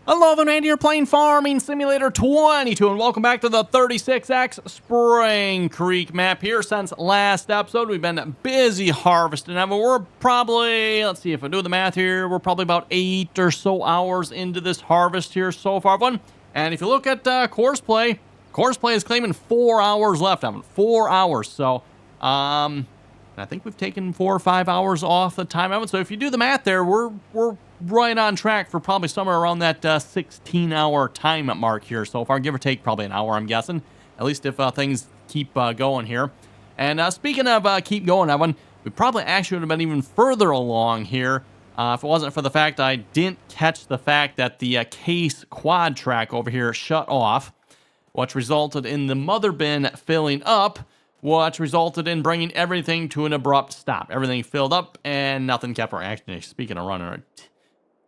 Hello, everyone, you're playing Farming Simulator 22, and welcome back to the 36X Spring Creek map here. Since last episode, we've been busy harvesting, and we're probably, let's see if I do the math here, we're probably about 8 or so hours into this harvest here so far, everyone. And if you look at course play is claiming 4 hours left, Evan. 4 hours, so, I think we've taken 4 or 5 hours off the time, Evan. So if you do the math there, we're right on track for probably somewhere around that 16-hour time mark here so far, give or take probably an hour, I'm guessing, at least if things keep going here. And speaking of keep going, Evan, we probably actually would have been even further along here if it wasn't for the fact I didn't catch the fact that the case quad track over here shut off, which resulted in the mother bin filling up, which resulted in bringing everything to an abrupt stop. Everything filled up and nothing kept running. Actually, speaking of running,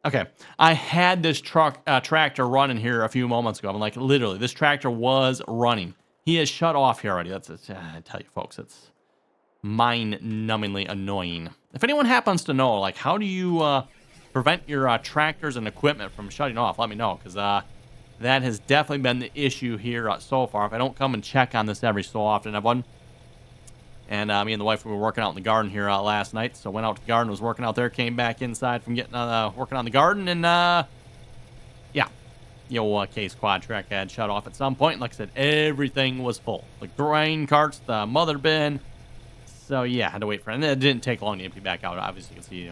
okay, I had this tractor running here a few moments ago. I'm like, literally, this tractor was running. He is shut off here already. I tell you, folks, it's mind-numbingly annoying. If anyone happens to know, like, how do you prevent your tractors and equipment from shutting off, let me know, because that has definitely been the issue here so far. If I don't come and check on this every so often, and me and the wife, we were working out in the garden here last night. So went out to the garden, was working out there, came back inside from getting working on the garden, and yeah, the old case quad track had shut off at some point. And like I said, everything was full. The grain carts, the mother bin. So yeah, I had to wait for it. And it didn't take long to empty back out. Obviously, you can see,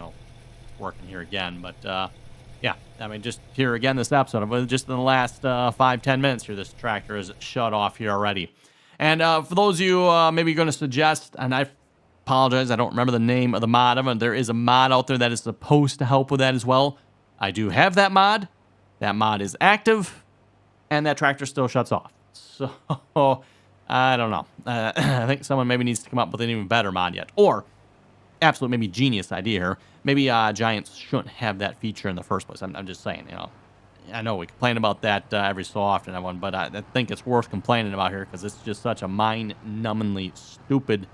working here again. But yeah, I mean, just here again this episode, just in the last 5-10 minutes here, this tractor is shut off here already. And for those of you maybe going to suggest, and I apologize, I don't remember the name of the mod, but there is a mod out there that is supposed to help with that as well. I do have that mod. That mod is active, and that tractor still shuts off. So, I don't know. I think someone maybe needs to come up with an even better mod yet. Or, absolute maybe genius idea here, maybe Giants shouldn't have that feature in the first place. I'm just saying, I know we complain about that every so often, everyone, but I think it's worth complaining about here because it's just such a mind-numbingly stupid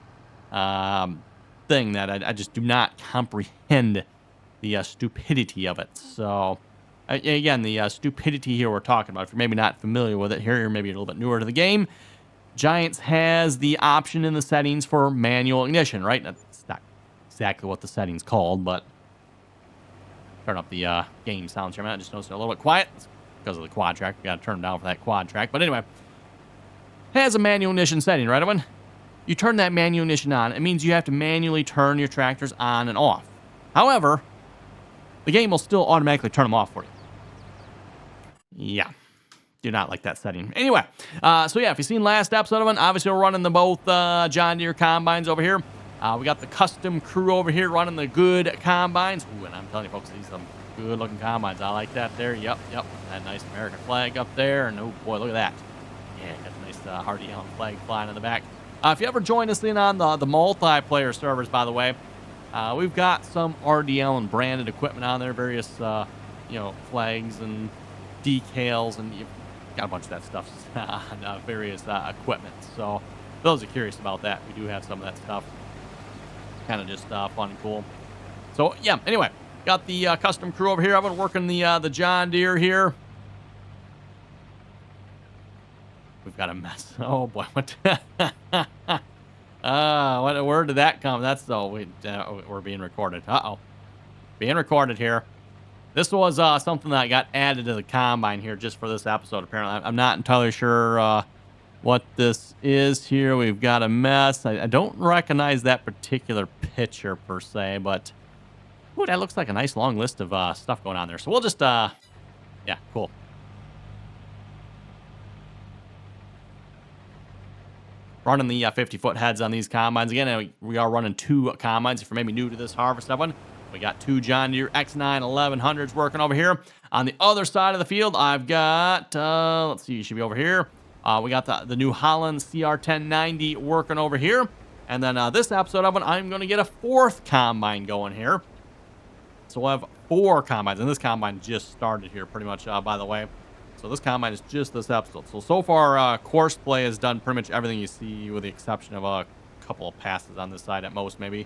thing that I just do not comprehend the stupidity of it. So, again, the stupidity here we're talking about, if you're maybe not familiar with it here, you're maybe a little bit newer to the game, Giants has the option in the settings for manual ignition, right? That's not exactly what the setting's called, but turn up the game sounds here. I just noticed they're a little bit quiet. It's because of the quad track. We got to turn them down for that quad track. But anyway, it has a manual ignition setting, right, everyone? You turn that manual ignition on. It means you have to manually turn your tractors on and off. However, the game will still automatically turn them off for you. Yeah. Do not like that setting. Anyway, so yeah, if you've seen last episode of it, obviously we're running the both John Deere combines over here. We got the custom crew over here running the good combines. Ooh, and I'm telling you, folks, these are some good-looking combines. I like that there. Yep. That nice American flag up there. And, oh, boy, look at that. Yeah, got a nice RDAllen flag flying in the back. If you ever join us in on the multiplayer servers, by the way, we've got some RDAllen branded equipment on there, various, flags and decals, and you've got a bunch of that stuff on various equipment. So, for those who are curious about that, we do have some of that stuff. Kind of just fun and cool. So, yeah, anyway, got the custom crew over here. I've been working the John Deere here. We've got a mess. Oh, boy. Where did that come? That's, we're being recorded. Uh-oh. Being recorded here. This was something that got added to the combine here just for this episode, apparently. I'm not entirely sure what this is here. We've got a mess. I don't recognize that particular picture per se, but ooh, that looks like a nice long list of stuff going on there. So we'll just, yeah, cool. Running the 50-foot heads on these combines. Again, we are running 2 combines. If you're maybe new to this harvest one, we got 2 John Deere X9 1100s working over here. On the other side of the field, I've got, let's see, you should be over here. We got the New Holland CR1090 working over here. And then this episode of it, I'm going to get a 4th combine going here. So we'll have 4 combines. And this combine just started here pretty much, by the way. So this combine is just this episode. So far, course play has done pretty much everything you see with the exception of a couple of passes on this side at most, maybe.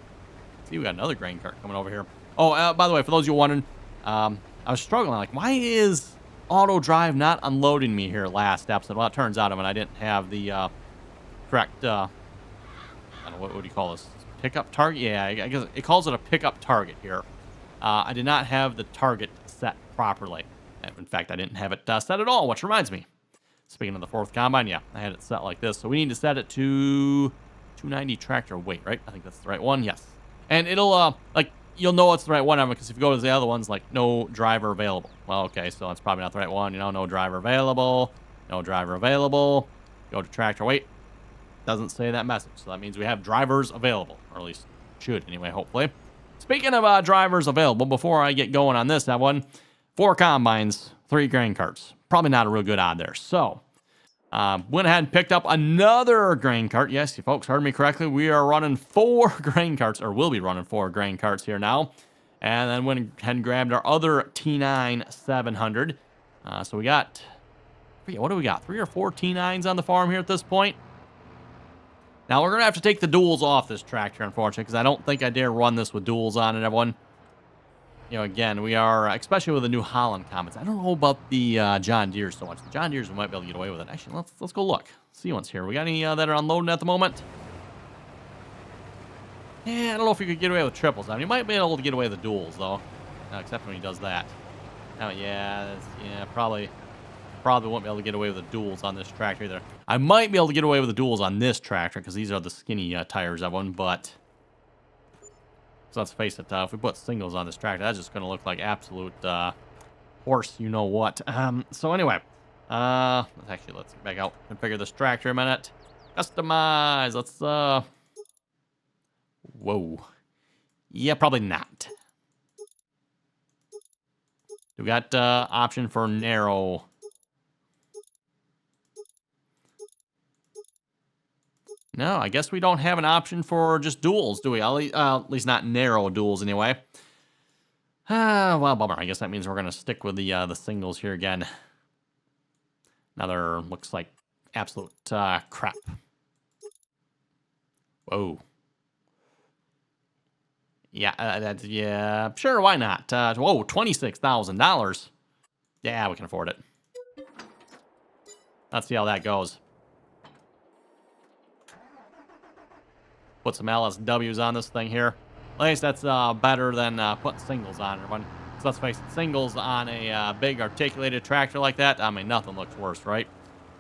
See, we got another grain cart coming over here. Oh, by the way, for those of you wondering, I was struggling. Like, why is auto drive not unloading me here last episode? Well, it turns out, I mean, I didn't have the correct, I don't know, what do you call this? Pickup target? Yeah, I guess it calls it a pickup target here. I did not have the target set properly. In fact, I didn't have it set at all, which reminds me. Speaking of the 4th combine, yeah, I had it set like this. So we need to set it to 290 tractor weight, right? I think that's the right one. Yes. And it'll, like, you'll know it's the right one, because if you go to the other ones, like, no driver available. Well, okay, so it's probably not the right one. You know, no driver available. No driver available. Go to tractor weight. Doesn't say that message. So that means we have drivers available. Or at least should, anyway, hopefully. Speaking of drivers available, before I get going on this, that one, 4 combines, 3 grain carts. Probably not a real good odd there. So, went ahead and picked up another grain cart. Yes, you folks heard me correctly. We are running 4 grain carts, or will be running 4 grain carts here now. And then went ahead and grabbed our other T9 700. So we got, what do we got? 3 or 4 T9s on the farm here at this point. Now, we're going to have to take the duals off this tractor, unfortunately, because I don't think I dare run this with duals on it, everyone. You know, again, we are, especially with the New Holland comments. I don't know about the John Deere so much. The John Deeres, we might be able to get away with it. Actually, let's go look. See what's here. We got any that are unloading at the moment? Yeah, I don't know if we could get away with triples. I mean, you might be able to get away with the duals, though. Except when he does that. Oh, yeah, probably won't be able to get away with the duals on this tractor either. I might be able to get away with the duals on this tractor, because these are the skinny tires of one, but... So let's face it, if we put singles on this tractor, that's just going to look like absolute horse you-know-what. So anyway, let's get back out and configure this tractor a minute. Customize, let's, whoa. Yeah, probably not. We got option for narrow. No, I guess we don't have an option for just duals, do we? At least not narrow duals, anyway. Well, bummer. I guess that means we're going to stick with the singles here again. Another looks like absolute crap. Whoa. Yeah, yeah, sure, why not? Whoa, $26,000. Yeah, we can afford it. Let's see how that goes. Put some LSWs on this thing here. At least that's better than putting singles on everyone. So let's face it, singles on a big articulated tractor like that, I mean, nothing looks worse, right?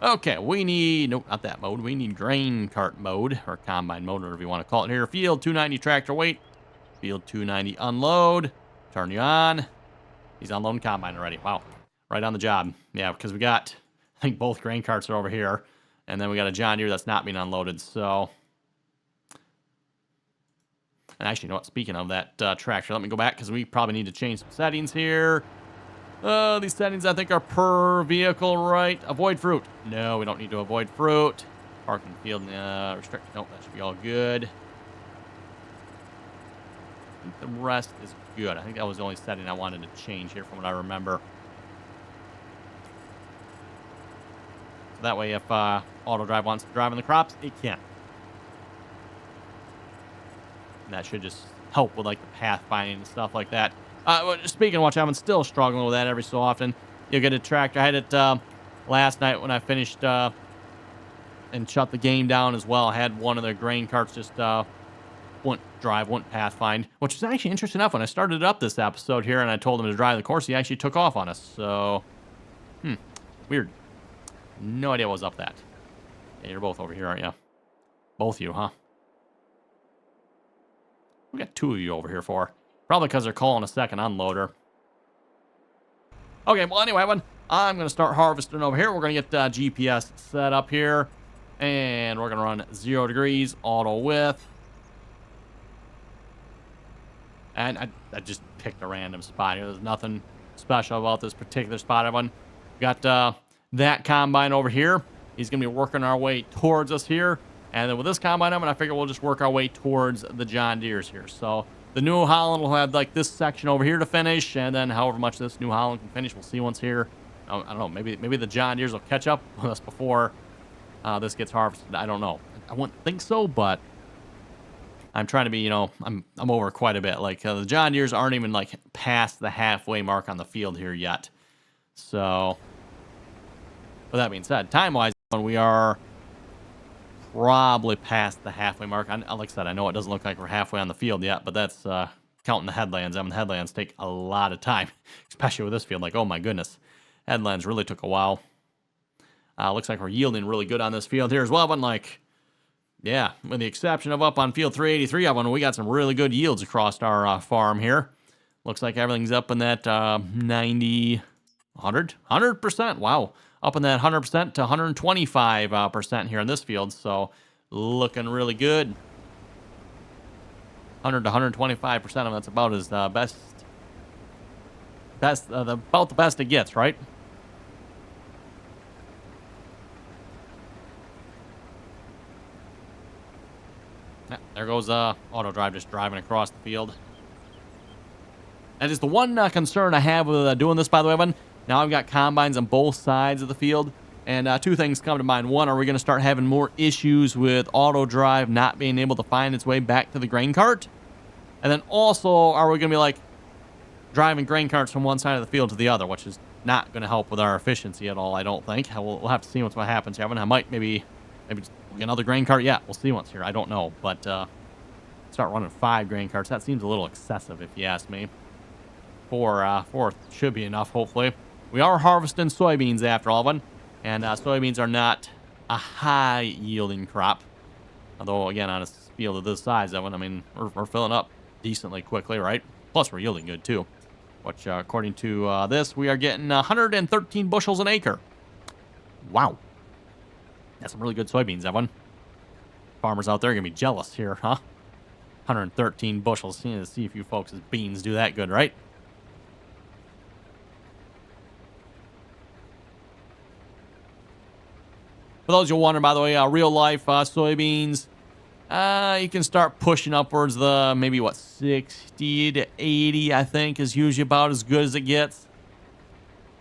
Okay, we need, nope, not that mode. We need grain cart mode, or combine mode, whatever you want to call it here. Field 290 tractor weight. Field 290 unload. Turn you on. He's unloading combine already. Wow. Right on the job. Yeah, because we got, I think both grain carts are over here. And then we got a John Deere that's not being unloaded, so... And actually, you know what? Speaking of that tractor, let me go back because we probably need to change some settings here. These settings, I think, are per vehicle, right? Avoid fruit. No, we don't need to avoid fruit. Parking field, restrict. Nope, that should be all good. I think the rest is good. I think that was the only setting I wanted to change here from what I remember. So that way, if auto drive wants to drive in the crops, it can. And that should just help with, like, the pathfinding and stuff like that. Speaking of which, I'm still struggling with that every so often. You'll get a tractor. I had it last night when I finished and shut the game down as well. I had one of the grain carts just wouldn't pathfind, which is actually interesting enough. When I started up this episode here and I told him to drive the course, he actually took off on us. So, weird. No idea what was up that. Yeah, you're both over here, aren't you? Both of you, huh? We got 2 of you over here for. Probably because they're calling a second unloader. Okay, well, anyway, I'm going to start harvesting over here. We're going to get GPS set up here. And we're going to run 0 degrees, auto width. And I just picked a random spot here. There's nothing special about this particular spot, everyone. We got that combine over here. He's going to be working our way towards us here. And then with this combine, I figure we'll just work our way towards the John Deeres here. So the New Holland will have like this section over here to finish, and then however much this New Holland can finish, we'll see once here. I don't know. Maybe the John Deeres will catch up with us before this gets harvested. I don't know. I wouldn't think so, but I'm trying to be, I'm over quite a bit. Like the John Deeres aren't even like past the halfway mark on the field here yet. So, with that being said, time-wise, we are probably past the halfway mark. Like I said, I know it doesn't look like we're halfway on the field yet, but that's counting the headlands. I mean, the headlands take a lot of time, especially with this field. Like, oh my goodness, headlands really took a while. Looks like we're yielding really good on this field here as well, but like, yeah, with the exception of up on field 383, we got some really good yields across our farm here. Looks like everything's up in that 90, 100%. Wow. Up in that 100% to 125% here in this field. So looking really good. 100 to 125% of them. That's about as about the best it gets, right? Yeah, there goes auto drive just driving across the field. That is the one concern I have with doing this, by the way, Evan. Now I've got combines on both sides of the field, and two things come to mind. One, are we going to start having more issues with auto drive not being able to find its way back to the grain cart? And then also, are we going to be like driving grain carts from one side of the field to the other, which is not going to help with our efficiency at all, I don't think. We'll have to see what happens here. I might maybe another grain cart. Yeah, we'll see once here. I don't know, but start running 5 grain carts. That seems a little excessive, if you ask me. 4 should be enough, hopefully. We are harvesting soybeans after all of them, and soybeans are not a high-yielding crop. Although, again, on a field of this size, Evan, I mean, we're filling up decently quickly, right? Plus, we're yielding good, too. Which, according to this, we are getting 113 bushels an acre. Wow. That's some really good soybeans, Evan. Farmers out there are going to be jealous here, huh? 113 bushels. You know, see if you folks' beans do that good, right? For those you're wondering, by the way, real life soybeans, you can start pushing upwards the maybe 60 to 80, I think, is usually about as good as it gets.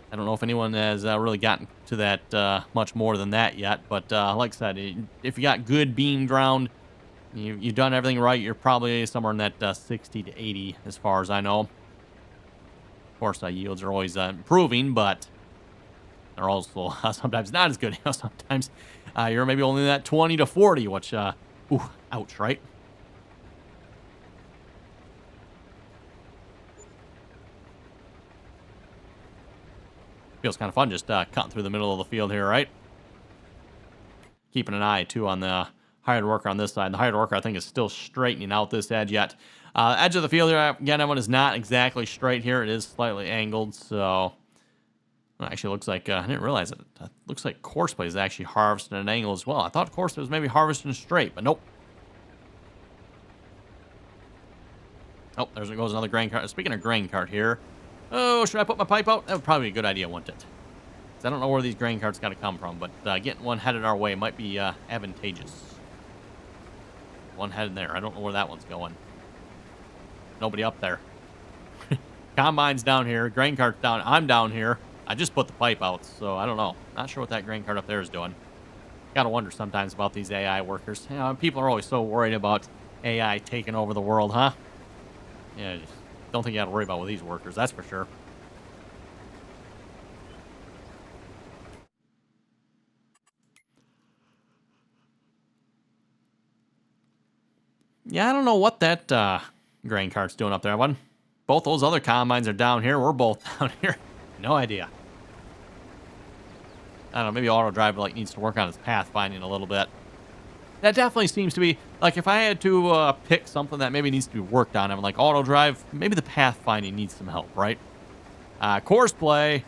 I don't know if anyone has really gotten to that much more than that yet, but like I said, if you got good bean ground, you've done everything right, you're probably somewhere in that 60 to 80 as far as I know. Of course, yields are always improving, but they're also sometimes not as good. You know, sometimes you're maybe only in that 20 to 40, which, ooh, ouch, right? Feels kind of fun just cutting through the middle of the field here, right? Keeping an eye, too, on the hired worker on this side. The hired worker, I think, is still straightening out this edge yet. Edge of the field here, again, everyone is not exactly straight here. It is slightly angled, so... Well, actually, looks like, I didn't realize it. Looks like Courseplay is actually harvesting at an angle as well. I thought Courseplay was maybe harvesting straight, but nope. Oh, there goes another grain cart. Speaking of grain cart here, oh, should I put my pipe out? That would probably be a good idea, wouldn't it? 'Cause I don't know where these grain carts got to come from, but getting one headed our way might be advantageous. One headed there. I don't know where that one's going. Nobody up there. Combine's down here. Grain cart's down. I'm down here. I just put the pipe out, so I don't know. Not sure what that grain cart up there is doing. Gotta wonder sometimes about these AI workers. You know, people are always so worried about AI taking over the world, huh? Yeah, just don't think you gotta worry about with these workers, that's for sure. Yeah, I don't know what that grain cart's doing up there, one. Both those other combines are down here. We're both down here. No idea. I don't know, maybe auto drive needs to work on its path finding a little bit. That definitely seems to be, like, if I had to pick something that maybe needs to be worked on, I'm like auto drive, maybe the path finding needs some help, right? Courseplay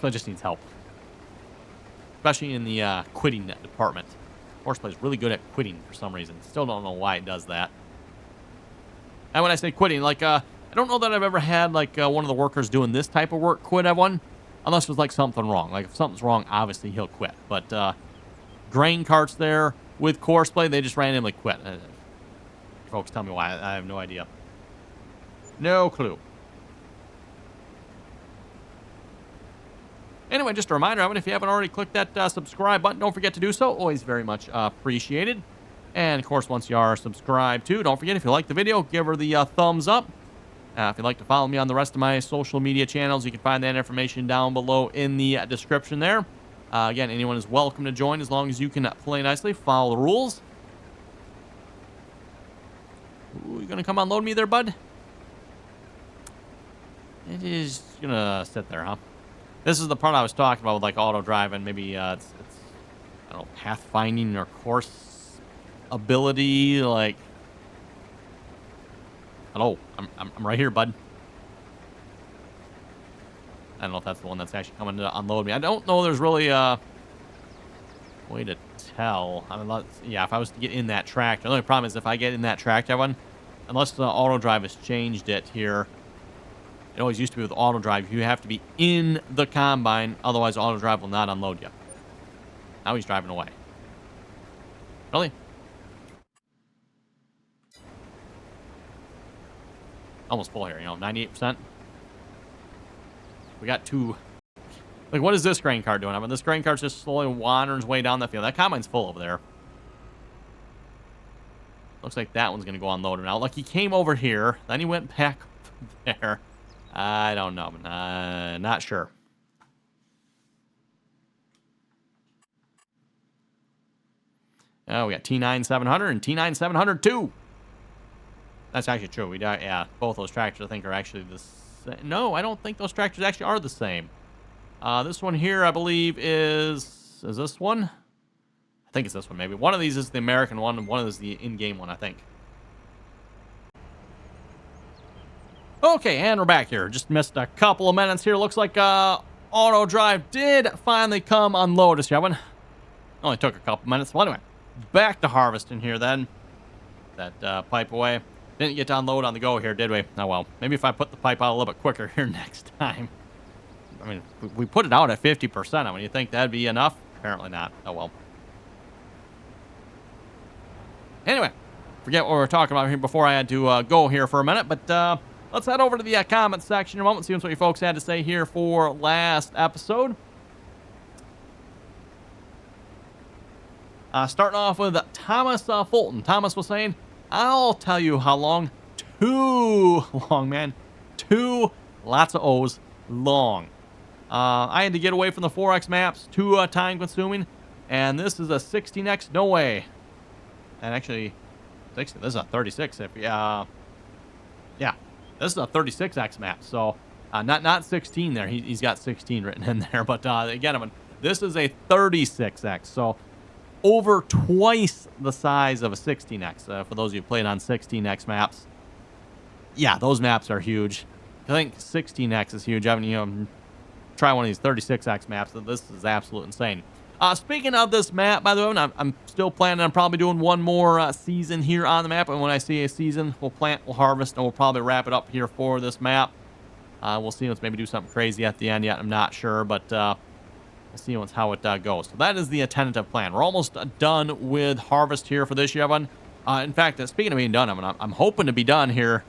just needs help. Especially in the quitting department. Courseplay is really good at quitting for some reason. Still don't know why it does that. And when I say quitting, like, I don't know that I've ever had, like, one of the workers doing this type of work quit everyone. Unless there's, like, something wrong. Like, if something's wrong, obviously he'll quit. But grain carts there with Courseplay, they just randomly quit. Folks, tell me why. I have no idea. No clue. Anyway, just a reminder, Evan, if you haven't already clicked that subscribe button, don't forget to do so. Always very much appreciated. And, of course, once you are subscribed, too, don't forget, if you like the video, give her the thumbs up. If you'd like to follow me on the rest of my social media channels, you can find that information down below in the description there. Again, anyone is welcome to join as long as you can play nicely, follow the rules. Ooh, you gonna come unload me there, bud? It is gonna sit there, huh? This is the part I was talking about with like auto driving. Maybe it's I don't know, pathfinding or course ability. Like, hello, I'm right here, bud. I don't know if that's the one that's actually coming to unload me. I don't know. There's really a way to tell. I mean, yeah, if I was to get in that tractor, the only problem is if I get in that tractor one, unless the auto drive has changed it here. It always used to be with auto drive. You have to be in the combine, otherwise auto drive will not unload you. Now he's driving away. Really? Almost full here, 98%. We got two. Like, what is this grain cart doing? I mean, this grain cart's just slowly wandering its way down the field. That combine's full over there. Looks like that one's going to go unload him now. Like, he came over here, then he went back there. I don't know. Not sure. Oh, we got T9 700 and T9 700 too. That's actually true. Yeah, both those tractors I think are actually the same. No, I don't think those tractors actually are the same. This one here, I believe, is this one? I think it's this one, maybe. One of these is the American one, and one of these is the in-game one, I think. Okay, and we're back here. Just missed a couple of minutes here. Looks like auto drive did finally come unload us, Yevon. Only took a couple minutes. Well, anyway, back to harvesting here then. That pipe away. Didn't get to unload on the go here, did we? Oh, well. Maybe if I put the pipe out a little bit quicker here next time. I mean, we put it out at 50%. I mean, you think that'd be enough? Apparently not. Oh, well. Anyway, forget what we were talking about here before I had to go here for a minute. But let's head over to the comment section in a moment and see what you folks had to say here for last episode. Starting off with Thomas Fulton. Thomas was saying, I'll tell you how long. Too long, man. Lots of O's, long. I had to get away from the 4X maps, too time consuming. And this is a 16X, no way. And actually, 60, this is a 36. Yeah, this is a 36X map. So, not 16 there. He's got 16 written in there. But again, I mean, this is a 36X. So, over twice the size of a 16X. For those of you who played on 16X maps, yeah, those maps are huge. I think 16X is huge. I mean, try one of these 36X maps. This is absolutely insane. Speaking of this map, by the way, I'm still planning on probably doing one more season here on the map. And when I see a season, we'll plant, we'll harvest, and we'll probably wrap it up here for this map. We'll see. Let's maybe do something crazy at the end yet. I'm not sure, but we'll see how it goes. So that is the tentative plan. We're almost done with harvest here for this year, Evan. In fact, speaking of being done, I'm hoping to be done here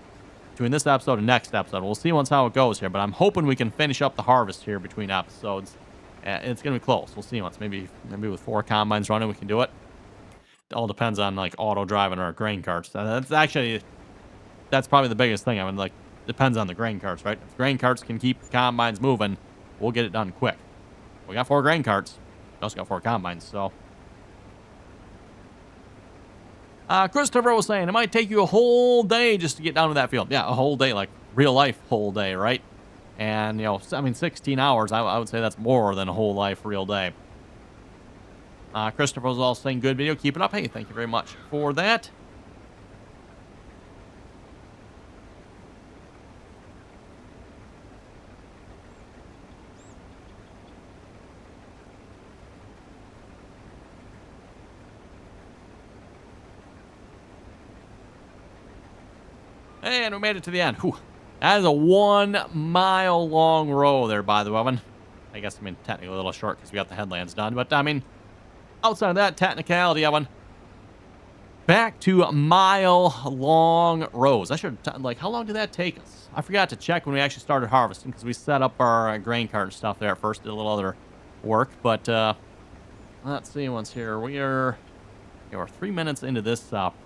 between this episode and next episode. We'll see how it goes here, but I'm hoping we can finish up the harvest here between episodes. It's going to be close. We'll see once. Maybe with 4 combines running, we can do it. It all depends on, like, auto driving or grain carts. That's probably the biggest thing. I mean, like, depends on the grain carts, right? If grain carts can keep combines moving, we'll get it done quick. We got 4 grain carts. We also got 4 combines, so. Christopher was saying, it might take you a whole day just to get down to that field. Yeah, a whole day, like real life whole day, right? And, 16 hours, I would say that's more than a whole life real day. Christopher was also saying, good video, keep it up. Hey, thank you very much for that. And we made it to the end. Whew. That is a 1 mile long row there, by the way. I guess, technically a little short because we got the headlands done. But, outside of that technicality, Evan, back to mile-long rows. I should, how long did that take us? I forgot to check when we actually started harvesting because we set up our grain cart and stuff there at first, did a little other work. But, let's see what's here. We're 3 minutes into this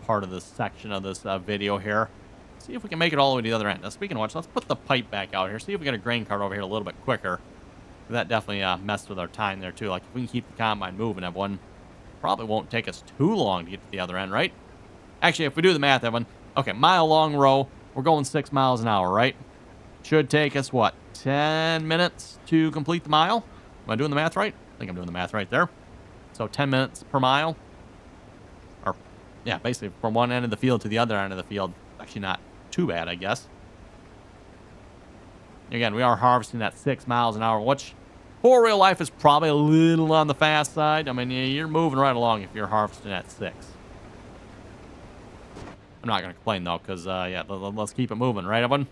part of this section of this video here. See if we can make it all the way to the other end. Now, speaking of which, let's put the pipe back out here. See if we get a grain cart over here a little bit quicker. That definitely messed with our time there, too. Like, if we can keep the combine moving, everyone, probably won't take us too long to get to the other end, right? Actually, if we do the math, everyone, okay, mile-long row, we're going 6 miles an hour, right? Should take us, what, 10 minutes to complete the mile? Am I doing the math right? I think I'm doing the math right there. So 10 minutes per mile. Or, yeah, basically from one end of the field to the other end of the field. Actually not too bad, I guess. Again, we are harvesting at 6 miles an hour, which for real life is probably a little on the fast side. I mean, you're moving right along if you're harvesting at 6. I'm not going to complain, though, because, yeah, let's keep it moving, right, everyone?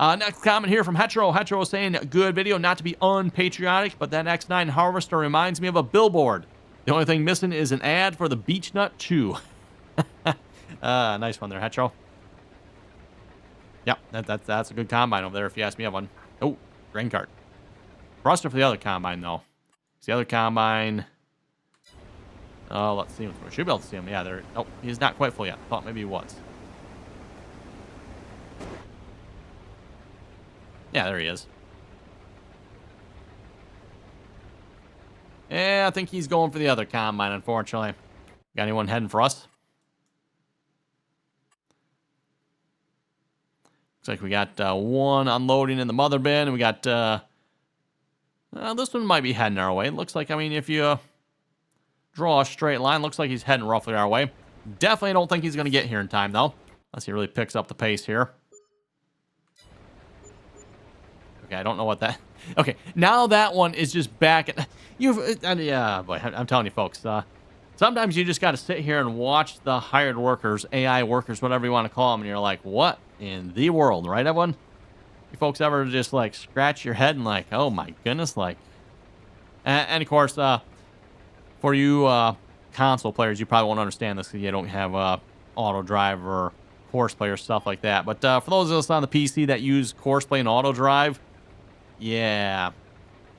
Next comment here from Hetero. Hetero saying, good video, not to be unpatriotic, but that X9 harvester reminds me of a billboard. The only thing missing is an ad for the Beech Nut Chew. Nice one there, Hetero. Yep, that's a good combine over there, if you ask me, everyone. Oh, grain cart. Thruster for the other combine, though. It's the other combine. Oh, let's see him. We should be able to see him. Yeah, there. Oh, he's not quite full yet. Thought maybe he was. Yeah, there he is. Yeah, I think he's going for the other combine, unfortunately. Got anyone heading for us? Looks like we got one unloading in the mother bin, and we got... this one might be heading our way. It looks like, I mean, if you draw a straight line, looks like he's heading roughly our way. Definitely don't think he's going to get here in time, though. Unless he really picks up the pace here. Okay, I don't know what that... Okay, now that one is just back at... Yeah, boy, I'm telling you, folks. Sometimes you just got to sit here and watch the hired workers, AI workers, whatever you want to call them, and you're like, what in the world, right, everyone? You folks ever just, like, scratch your head and like, oh, my goodness, like... And of course, for you console players, you probably won't understand this because you don't have auto drive or course play or stuff like that. But for those of us on the PC that use course play and auto drive... Yeah,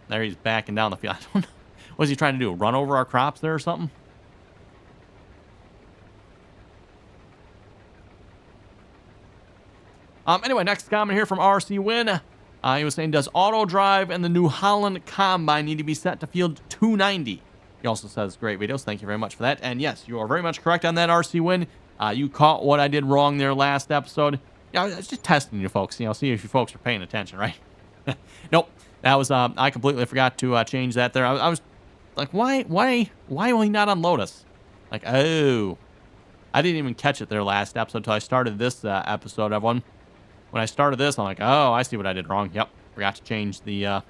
there he's backing down the field. I don't know. What is he trying to do? Run over our crops there or something? Anyway, next comment here from RC Win. He was saying, does auto drive and the New Holland combine need to be set to field 290? He also says, great videos. Thank you very much for that. And yes, you are very much correct on that, RC Win. You caught what I did wrong there last episode. Yeah, I was just testing you folks. You know, see if you folks are paying attention, right? Nope, that was I completely forgot to change that there. I was like, why will he not unload us? Like, oh, I didn't even catch it there last episode until I started this episode, everyone. When I started this, I'm like, oh, I see what I did wrong. Yep, forgot to change the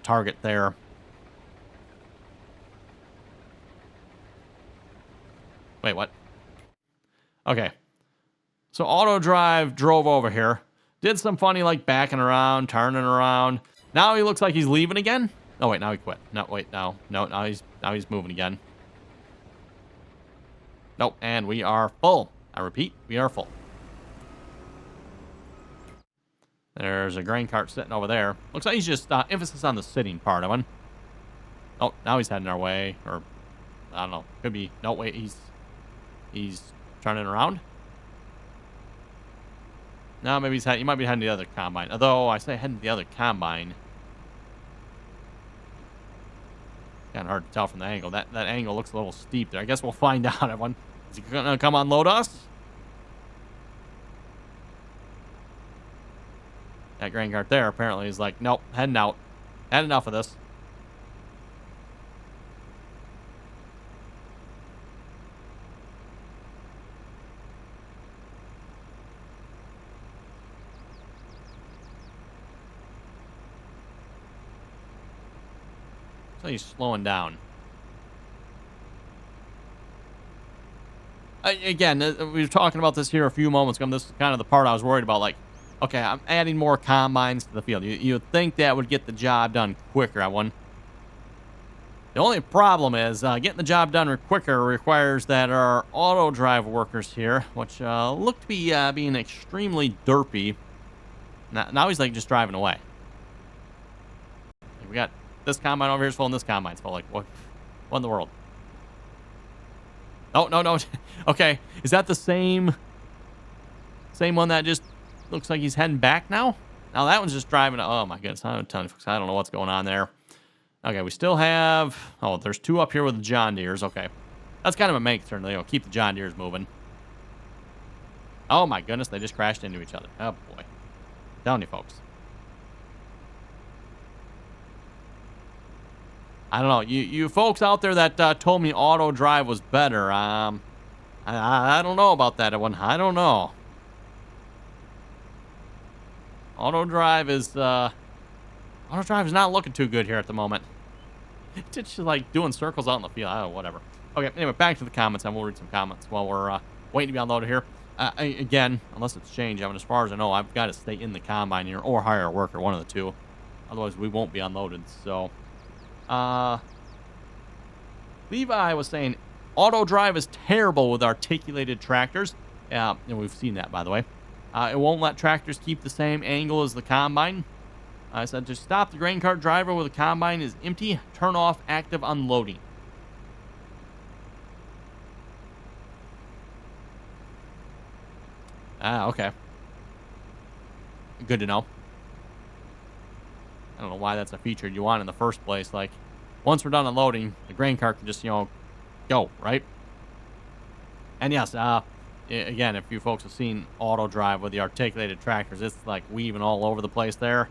target there. Wait, what? Okay, so auto drive drove over here. Did some funny, like, backing around, turning around. Now he looks like he's leaving again. Oh, wait, now he quit. No, wait, no. No, now he's moving again. Nope, and we are full. I repeat, we are full. There's a grain cart sitting over there. Looks like he's just emphasis on the sitting part of him. Oh, now he's heading our way. Or, I don't know. Could be... No, wait, he's turning around. No, maybe he might be heading to the other combine. Although, I say heading to the other combine. Kind of hard to tell from the angle. That angle looks a little steep there. I guess we'll find out, everyone. Is he going to come unload us? That grain cart there apparently is like, nope, heading out. Had enough of this. So he's slowing down. Again, we were talking about this here a few moments ago. This is kind of the part I was worried about. Like, okay, I'm adding more combines to the field. You would think that would get the job done quicker, everyone. The only problem is getting the job done quicker requires that our auto drive workers here, which look to be being extremely derpy. Now he's like just driving away. We got this combine over here is full and this combine's full. Like, what in the world? Oh, no, no. Okay. Is that the same one that just looks like he's heading back now? Now that one's just driving. Oh, my goodness. I don't know what's going on there. Okay, we still have... Oh, there's 2 up here with the John Deeres. Okay. That's kind of a main concern. You know, keep the John Deeres moving. Oh, my goodness. They just crashed into each other. Oh, boy. Telling you, folks. I don't know. You folks out there that told me auto drive was better, I don't know about that one. I don't know. Auto drive is not looking too good here at the moment. It's just like doing circles out in the field. I don't know, whatever. Okay, anyway, back to the comments, and we'll read some comments while we're waiting to be unloaded here. Again, unless it's changed, I mean, as far as I know, I've got to stay in the combine here or hire a worker, one of the two. Otherwise, we won't be unloaded. So, Levi was saying, auto drive is terrible with articulated tractors. And we've seen that, by the way. It won't let tractors keep the same angle as the combine. I said, to stop the grain cart driver with the combine is empty. Turn off active unloading. Okay. Good to know. I don't know why that's a feature you want in the first place. Like, once we're done unloading, the grain cart can just, go, right? And yes, again, if you folks have seen auto drive with the articulated tractors, it's like weaving all over the place there.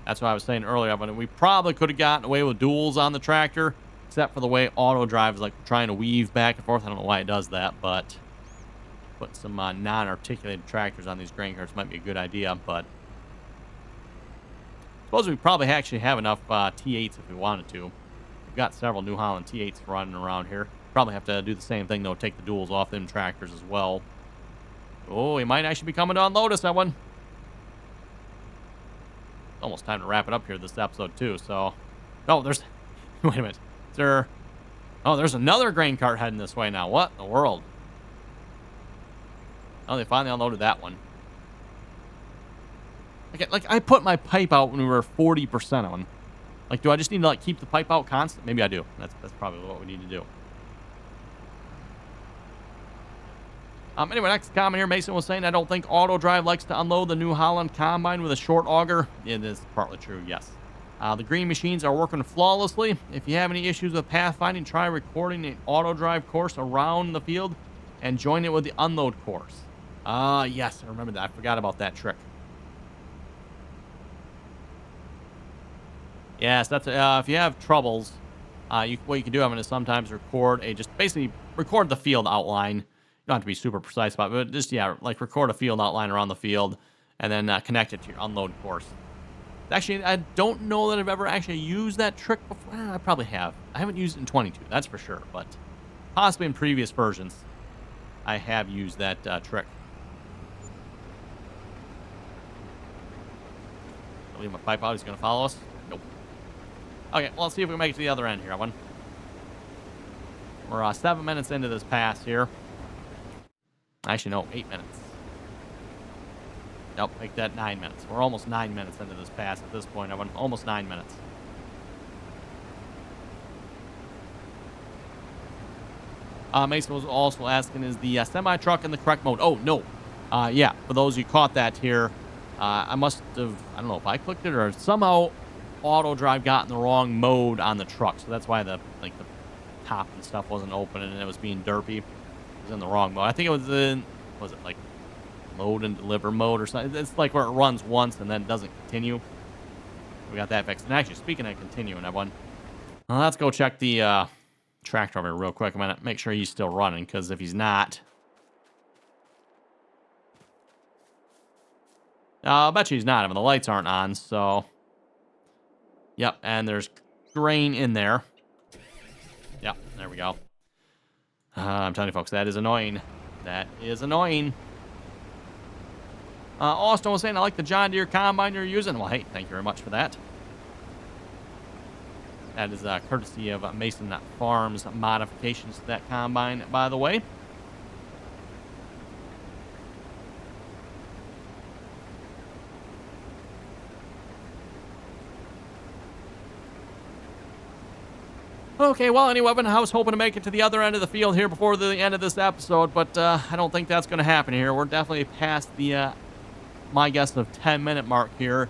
That's what I was saying earlier. But we probably could have gotten away with duals on the tractor, except for the way auto drive is like trying to weave back and forth. I don't know why it does that, but putting some non-articulated tractors on these grain carts might be a good idea. But I suppose we probably actually have enough T8s if we wanted to. We've got several New Holland T8s running around here. Probably have to do the same thing, though. Take the duals off them tractors as well. Oh, he might actually be coming to unload us, that one. Almost time to wrap it up here this episode, too. So, oh, there's... Wait a minute. Is there... Oh, there's another grain cart heading this way now. What in the world? Oh, they finally unloaded that one. Okay, like, I put my pipe out when we were 40% on. Like, do I just need to, like, keep the pipe out constant? Maybe I do. That's probably what we need to do. Anyway, next comment here. Mason was saying, I don't think auto drive likes to unload the New Holland combine with a short auger. It is partly true, yes. The green machines are working flawlessly. If you have any issues with pathfinding, try recording an auto drive course around the field and join it with the unload course. Yes, I remember that. I forgot about that trick. Yes, that's if you have troubles, what you can do, is sometimes basically record the field outline. You don't have to be super precise about it, but just, like record a field outline around the field and then connect it to your unload course. Actually, I don't know that I've ever actually used that trick before. I probably have. I haven't used it in 22, that's for sure, but possibly in previous versions, I have used that trick. I'll leave my pipe out. He's going to follow us. Nope. Okay, well, let's see if we can make it to the other end here, everyone. We're 7 minutes into this pass here. Actually, no, 8 minutes. Nope, make that 9 minutes. We're almost 9 minutes into this pass at this point. I'm almost 9 minutes. Mason was also asking, is the semi-truck in the correct mode? Oh, no. Yeah, for those who caught that here, I must have, I don't know if I clicked it or somehow auto drive got in the wrong mode on the truck. So that's why the top and stuff wasn't open and it was being derpy. It was in the wrong mode. I think it was in, was it like load and deliver mode or something? It's like where it runs once and then doesn't continue. We got that fixed. And actually, speaking of continuing, everyone, let's go check the tractor over here real quick. I'm going to make sure he's still running, because if he's not, I'll bet you he's not. I mean, the lights aren't on, so... Yep, and there's grain in there. Yep, there we go. I'm telling you, folks, that is annoying. That is annoying. Austin was saying, I like the John Deere combine you're using. Well, hey, thank you very much for that. That is courtesy of Mason Farms modifications to that combine, by the way. Okay, well, anyway, I was hoping to make it to the other end of the field here before the end of this episode, but I don't think that's going to happen here. We're definitely past the, my guess, of 10-minute mark here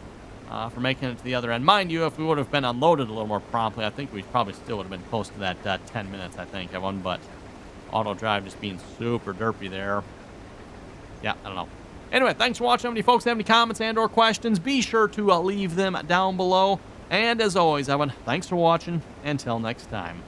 for making it to the other end. Mind you, if we would have been unloaded a little more promptly, I think we probably still would have been close to that 10 minutes, I think, Evan, but auto drive just being super derpy there. Yeah, I don't know. Anyway, thanks for watching. If you folks have any comments and or questions, be sure to leave them down below. And as always, Evan, thanks for watching. Until next time.